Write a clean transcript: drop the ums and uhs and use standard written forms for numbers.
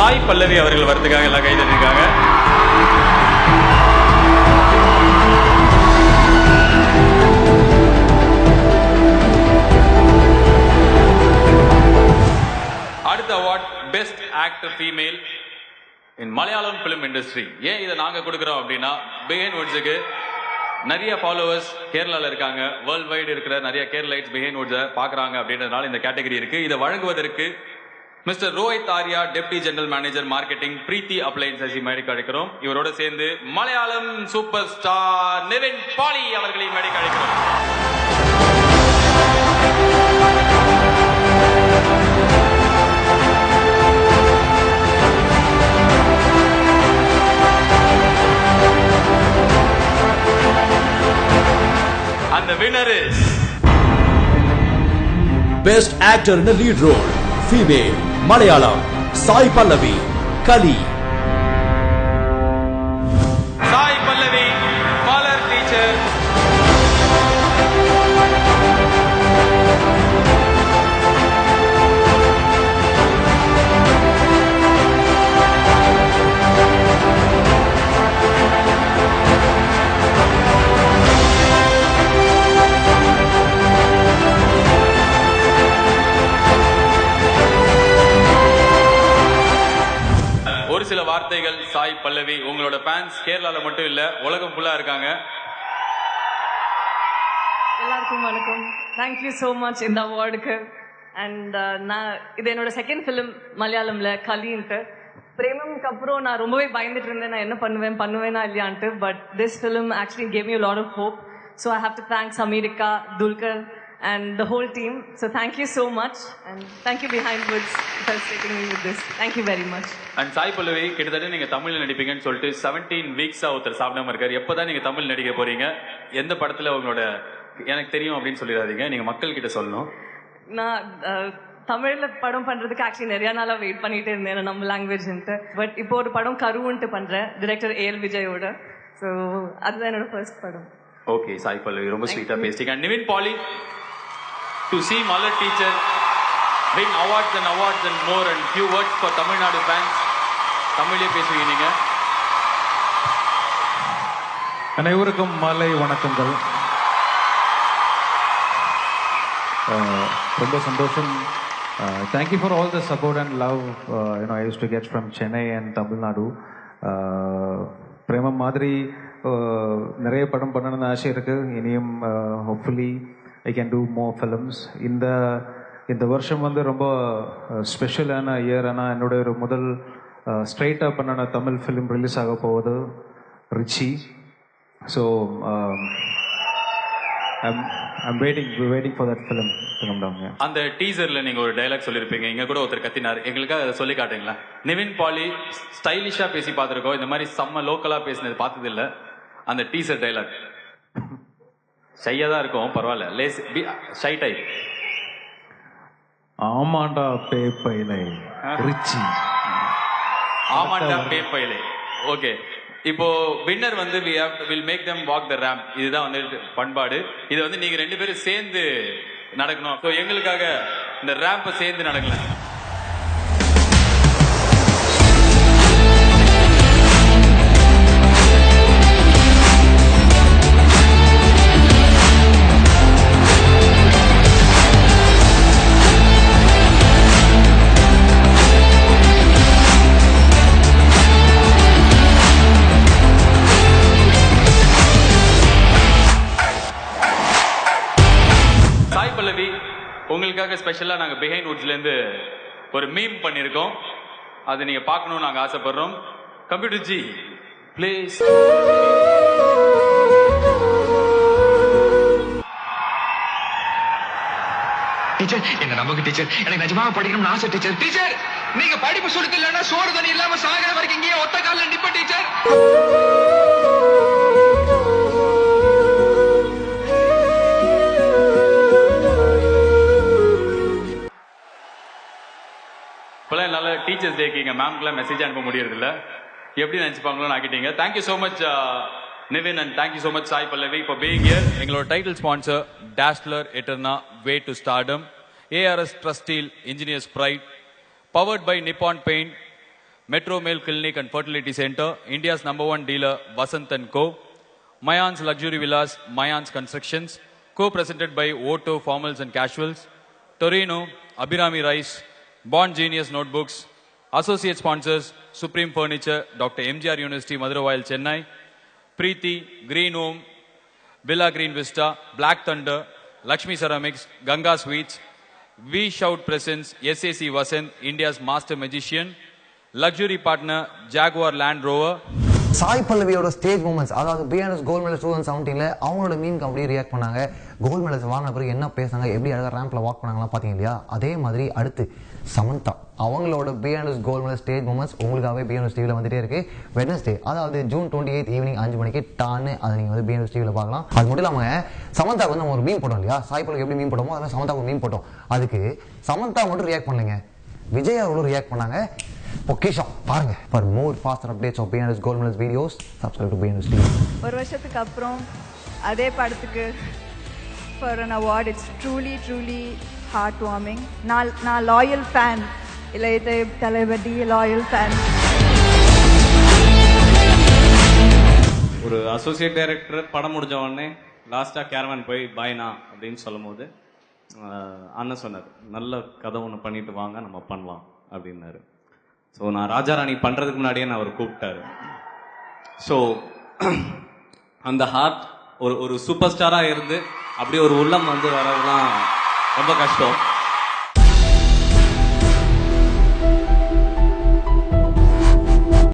சாய் பல்லவி அவர்கள் வரதுக்காக எல்லாம் கைதட்டிருக்காங்க. அடுத்த award best actor female in Malayalam film industry. ஏன் இதை நாங்க கொடுக்குறோம் அப்படின்னா, பிஹைண்ட் வுட்ஸுக்கு நிறைய ஃபாலோவர்ஸ் கேரளால இருக்காங்க, வேர்ல்ட் வைடு இருக்கிற நிறைய கேரளைட்ஸ் பிஹைண்ட் வுட்ஸை பாக்குறாங்க அப்படின்றதுனால இந்த கேட்டகரி இருக்கு. இதை வழங்குவதற்கு mister Rohit Arya, deputy general manager marketing, Preethi appliances மேடைக்கு அழைக்கிறோம். இவரோட சேர்ந்து மலையாளம் சூப்பர் ஸ்டார் நிவின் பாலி அவர்களை மேடைக்கு அழைக்கிறோம். And the winner is Best Actor in a Lead Role, Female, Malayalam, Sai Pallavi, Kali. Sai Pallavi, Color Teacher. ஒரு சில வார்த்தைகள் சாய் பல்லவி. உங்களோட ஃபேன்ஸ் கேரளால மட்டும் இல்ல, உலகம் ஃபுல்லா இருக்காங்க. எல்லாருக்கும் வணக்கம். தேங்க்யூ ஸோ மச் இந்த அவார்டுக்கு. அண்ட் நான் இது என்னோட செகண்ட் ஃபிலிம் மலையாளம்ல, கலின்ட்டு. பிரேமம்க்கு அப்புறம் நான் ரொம்பவே பயந்துட்டு இருந்தேன், நான் என்ன பண்ணுவேனா இல்லையான்ட்டு. But this film actually gave me a lot of hope. So I have to thank Sameerika, Dulkar and the whole team. So thank you so much, and thank you Behind Woods for associating me with this. Thank you very much. And Sai Pallavi, கிட்டத்தட்ட நீங்க தமிழ்ல நடிப்பீங்கன்னு சொல்லிட்டு 17 வீக்ஸா ஒருத்தர் சாப்பிடாம இருக்காரு. எப்பதான் நீங்க தமிழ் நடிக்க போறீங்க? எந்த படத்துல உங்களோட எனக்கு தெரியும் அப்படின்னு சொல்லிடாதீங்க, நீங்க மக்கள் கிட்ட சொல்லணும். நான் தமிழ்ல படம் பண்றதுக்கு ஆக்சுவலி நிறைய நாளா வெயிட் பண்ணிட்டே இருந்தேன், நம்ம லாங்குவேஜ்ன்ட்டு. பட் இப்போ ஒரு படம் கருவுன்ட்டு பண்றேன், டிரெக்டர் ஏஎல் விஜயோட. ஸோ அதுதான் என்னோட ஃபர்ஸ்ட் படம். ஓகே சாய் பல்லவி, ரொம்ப ஸ்வீட்டா பேசிட்டீங்க. And Nivin Pauly, to see Mother Teacher win awards and more, and few words for Tamil Nadu fans. தமிழே பேசுவீங்க நீங்க. அனைவருக்கும் மாலை வணக்கங்கள். ரொம்ப சந்தோஷம். Thank you for all the support and love I used to get from Chennai and Tamil Nadu. பிரேமம் மாதிரி நிறைய படம் பண்ணணும்னு ஆசை இருக்கு. இனியும் hopefully I can do more films. இந்த வருஷம் வந்து ரொம்ப ஸ்பெஷலான இயர். ஆனால் என்னோட ஒரு முதல் ஸ்ட்ரைட்டாக பண்ண தமிழ் ஃபிலிம் ரிலீஸ் ஆக போகுது, Richie. So I'm waiting for that film to come down. அந்த டீசர்ல நீங்க ஒரு டயலாக் சொல்லிருப்பீங்க, இங்க கூட ஒருத்தர் கத்தினார், எங்களுக்காக அதை சொல்லி காட்டுங்களா? நிவின் பாலி ஸ்டைலிஷா பேசி பார்த்திருக்கோம், இந்த மாதிரி செம்ம லோக்கலா பேசினது பார்த்தது இல்ல. அந்த டீசர் டயலாக் ஷையா தான் இருக்கும், பரவாயில்ல, லேஸ் ஷை டைப். ஆமாண்டா பேப்பைலை ரிச்சி, ஆமாண்டா பேப்பைலை. ஓகே, இப்போ வின்னர் வந்து will make them walk the ramp. இதுதான் வந்து பண்பாடு. இது வந்து நீங்க ரெண்டு பேரும் சேர்ந்து நடக்கணும். ஸோ எங்களுக்காக இந்த ரேம்பை சேர்ந்து நடக்கலாம். சாய் பல்லவி, உங்களுக்காக ஸ்பெஷலா நாங்க பிஹைண்ட் வுட்ஸ்ல இருந்து ஒரு மீம் பண்ணிருக்கோம், அதை நீங்க பார்க்கணும்னு நாங்க ஆசைப்படுறோம். Computer G please. டீச்சர் என்ன நமக்கு டீச்சர், எனக்கு நிஜமாக படிக்கணும்னு ஆசை டீச்சர். டீச்சர் நீங்க படிப்பு சொல்லிட்டு இல்லைன்னா சோறு தண்ணி இல்லாம சாகிற வரைக்கும் இங்கே ஒத்த காலில் நிப்ப டீச்சர். இப்பெல்லாம் என்னால டீச்சர்ஸ் டேக்கு எங்க மேம்க்குலாம் மெசேஜ் அனுப்ப முடியறது இல்ல, எப்படி நினைச்சுப்பாங்களோன்னு ஆக்கிட்டீங்க. Thank you so much Nivin and thank you so much Sai Pallavi for being here. எங்களோட title sponsor Dazzler Eterna way to stardom, ARS Trust Steel Engineers Pride, powered by Nippon Paint, Metro Male Clinic and Fertility Center, India's #1 dealer Vasant & Co, Mayans Luxury Villas, Mayans Constructions, co-presented by Otto Formals and Casuals, Torino, Abhirami Rice, Bond Genius Notebooks, associate sponsors Supreme Furniture, Dr. MGR University, Madurai, Chennai, Preeti, Green Home, Villa Green Vista, Black Thunder, Lakshmi Ceramics, Ganga Sweets, We Shout Presents, SAC Vasant, India's master magician, luxury partner Jaguar Land Rover. Sai பல்லவியோட stage moments, அதாவது BNS gold medal 2017 அவங்களோட மீனுக்கு அப்படியே react பண்ணாங்க. Gold medals வாங்கின பிறகு என்ன பேசாங்க, எப்படி அழகாக ரேம்பில் வாக் பண்ணாங்கலாம் பார்த்தீங்க இல்லையா? அதே மாதிரி அடுத்து சமந்தா அவங்களோட BNS gold medal stage moments உங்களுக்காகவே பிஎன்எஸ் டிவியில் வந்துட்டே இருக்கு. வெட்னஸ்டே, அதாவது ஜூன் 28 ஈவினிங் 5 மணிக்கு டான்னு அதை நீங்கள் வந்து பிஎன்எஸ் டிவியில் பார்க்கலாம். அது மட்டும் இல்லாமல் சமந்தாவுக்கு வந்து நம்ம ஒரு மீன் போட்டோம் இல்லையா? சாய் பல்லவி எப்படி மீன் போட்டோமோ அதனால் சமந்தாவுக்கு மீன் போட்டோம். அதுக்கு சமந்தா மட்டும் ரியாக்ட் பண்ணலைங்க, விஜய் அவங்களும் ரியாக்ட் பண்ணாங்க. பொக்கிஷம் பாருங்க. For more faster updates of BNS Gold Medals videos, subscribe to BNS TV. ஒரு வருஷத்துக்கு அப்புறம் அதே படத்துக்கு for an award, it's truly heartwarming. நான் லாயல் ஃபேன், இளைய தளபதி லாயல் ஃபேன். ஒரு அசோசியேட் டைரக்டர் படம் முடிஞ்ச உடனே லாஸ்ட்டாக கேரவன் போய் பாய்னா அப்படின்னு சொல்லும் போது அண்ணன் சொன்னார், நல்ல கதை ஒன்று பண்ணிட்டு வாங்க நம்ம பண்ணலாம் அப்படின்னாரு. ஸோ நான் ராஜாராணி பண்ணுறதுக்கு முன்னாடியே நான் அவர் கூப்பிட்டாரு. ஸோ அந்த ஹார்ட் ஒரு சூப்பர் ஸ்டாராக இருந்து அப்படியே ஒரு உள்ளம் வந்து வரதெல்லாம் ரொம்ப கஷ்டம்.